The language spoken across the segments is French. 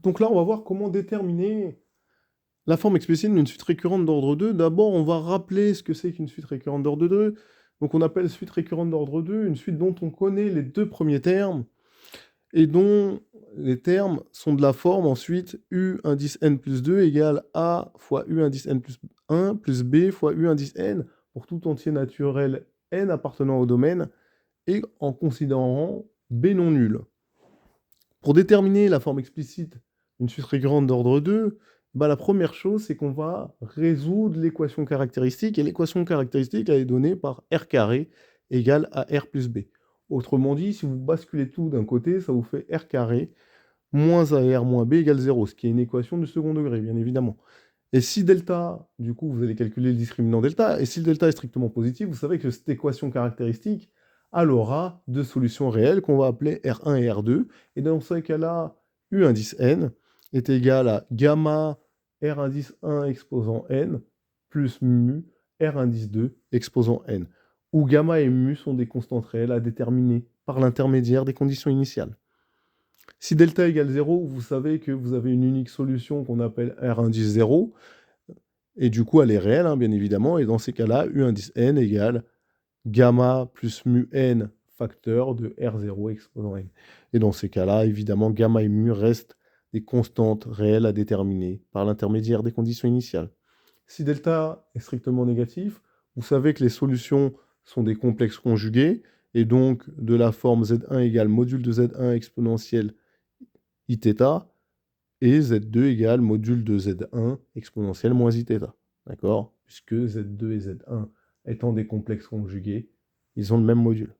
Donc là, on va voir comment déterminer la forme explicite d'une suite récurrente d'ordre 2. D'abord, on va rappeler ce que c'est qu'une suite récurrente d'ordre 2. Donc on appelle suite récurrente d'ordre 2 une suite dont on connaît les deux premiers termes et dont les termes sont de la forme ensuite u indice n plus 2 égale a fois u indice n plus 1 plus b fois u indice n pour tout entier naturel n appartenant au domaine et en considérant b non nul. Pour déterminer la forme explicite d'une suite récurrente d'ordre 2, la première chose, c'est qu'on va résoudre l'équation caractéristique, et l'équation caractéristique, elle est donnée par r carré égale à r plus b. Autrement dit, si vous basculez tout d'un côté, ça vous fait r carré moins ar moins b égale 0, ce qui est une équation du second degré, bien évidemment. Et si delta, du coup, vous allez calculer le discriminant delta, et si le delta est strictement positif, vous savez que cette équation caractéristique, elle aura deux solutions réelles qu'on va appeler R1 et R2, et dans ce cas-là, U indice n est égal à gamma R indice 1 exposant n plus mu R indice 2 exposant n, où gamma et mu sont des constantes réelles à déterminer par l'intermédiaire des conditions initiales. Si delta égale 0, vous savez que vous avez une unique solution qu'on appelle R indice 0, et du coup elle est réelle, hein, bien évidemment, et dans ces cas-là, U indice n égale gamma plus mu n facteur de R0 exposant n. Et dans ces cas-là, évidemment, gamma et mu restent des constantes réelles à déterminer par l'intermédiaire des conditions initiales. Si delta est strictement négatif, vous savez que les solutions sont des complexes conjugués, et donc de la forme z1 égale module de z1 exponentielle iθ, et z2 égale module de z1 exponentielle moins iθ. D'accord? Puisque z2 et z1 étant des complexes conjugués, ils ont le même module.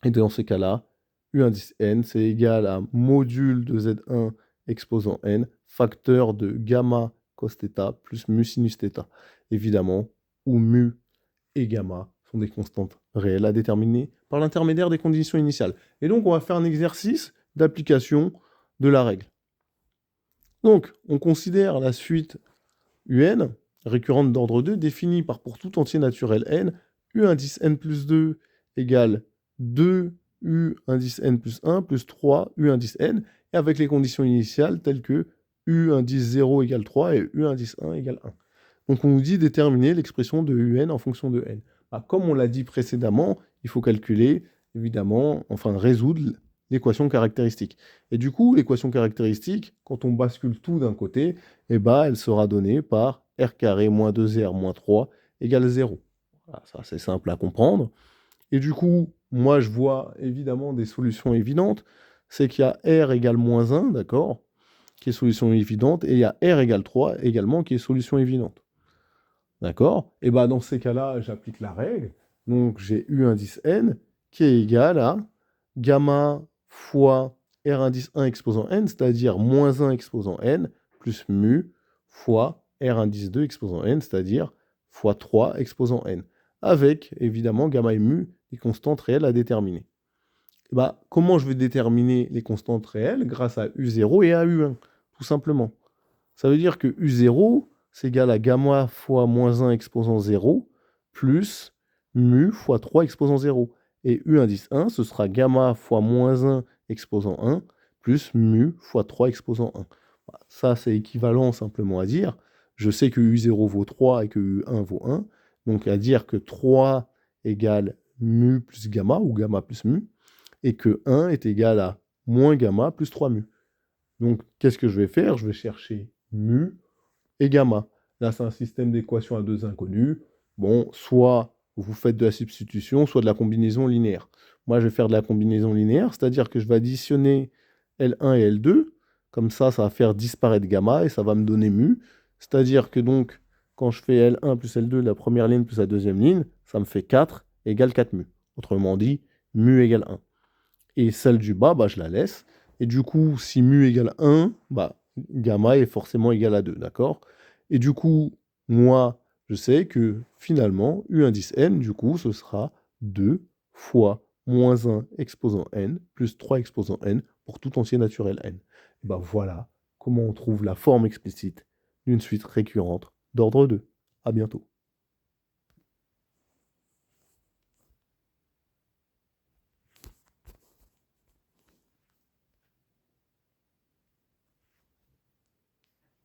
Et dans ces cas-là, U indice n, c'est égal à module de z1 exposant n, facteur de gamma cos θ plus mu sinus θ. Évidemment, où mu et gamma sont des constantes réelles à déterminer par l'intermédiaire des conditions initiales. Et donc, on va faire un exercice d'application de la règle. Donc, on considère la suite UN, récurrente d'ordre 2, définie par pour tout entier naturel n, U indice n plus 2 égale 2U indice n plus 1 plus 3U indice n, et avec les conditions initiales telles que U indice 0 égale 3 et U indice 1 égale 1. Donc on nous dit déterminer l'expression de UN en fonction de n. Comme on l'a dit précédemment, il faut calculer, évidemment, enfin résoudre l'équation caractéristique. Et du coup, l'équation caractéristique, quand on bascule tout d'un côté, elle sera donnée par r carré moins 2r moins 3 égale 0. Voilà, ça c'est simple à comprendre. Et du coup, moi je vois évidemment des solutions évidentes. C'est qu'il y a r égale moins 1, d'accord, qui est solution évidente, et il y a r égale 3 également qui est solution évidente. D'accord? Et dans ces cas-là, j'applique la règle. Donc j'ai U indice n qui est égal à gamma fois R indice 1 exposant n, c'est-à-dire moins 1 exposant n, plus mu fois R indice 2 exposant n, c'est-à-dire fois 3 exposant n, avec évidemment gamma et mu, les constantes réelles à déterminer. Comment je vais déterminer les constantes réelles? Grâce à U0 et à U1, tout simplement. Ça veut dire que U0, c'est égal à gamma fois moins 1 exposant 0, plus mu fois 3 exposant 0. Et U indice 1, ce sera gamma fois moins 1 exposant 1, plus mu fois 3 exposant 1. Ça, c'est équivalent simplement à dire, je sais que U0 vaut 3 et que U1 vaut 1, donc à dire que 3 égale mu plus gamma, ou gamma plus mu, et que 1 est égal à moins gamma plus 3 mu. Donc, qu'est-ce que je vais faire? Je vais chercher mu et gamma. Là, c'est un système d'équations à deux inconnus. Bon, soit vous faites de la substitution, soit de la combinaison linéaire. Moi, je vais faire de la combinaison linéaire, c'est-à-dire que je vais additionner L1 et L2. Comme ça va faire disparaître gamma et ça va me donner mu. C'est-à-dire que donc, quand je fais L1 plus L2, la première ligne plus la deuxième ligne, ça me fait 4 égale 4 mu. Autrement dit, mu égale 1. Et celle du bas, je la laisse. Et du coup, si mu égale 1, gamma est forcément égal à 2, d'accord? Et du coup, moi, je sais que finalement, U indice n, du coup, ce sera 2 fois moins 1 exposant n plus 3 exposant n pour tout entier naturel n. Et voilà comment on trouve la forme explicite d'une suite récurrente d'ordre 2. À bientôt.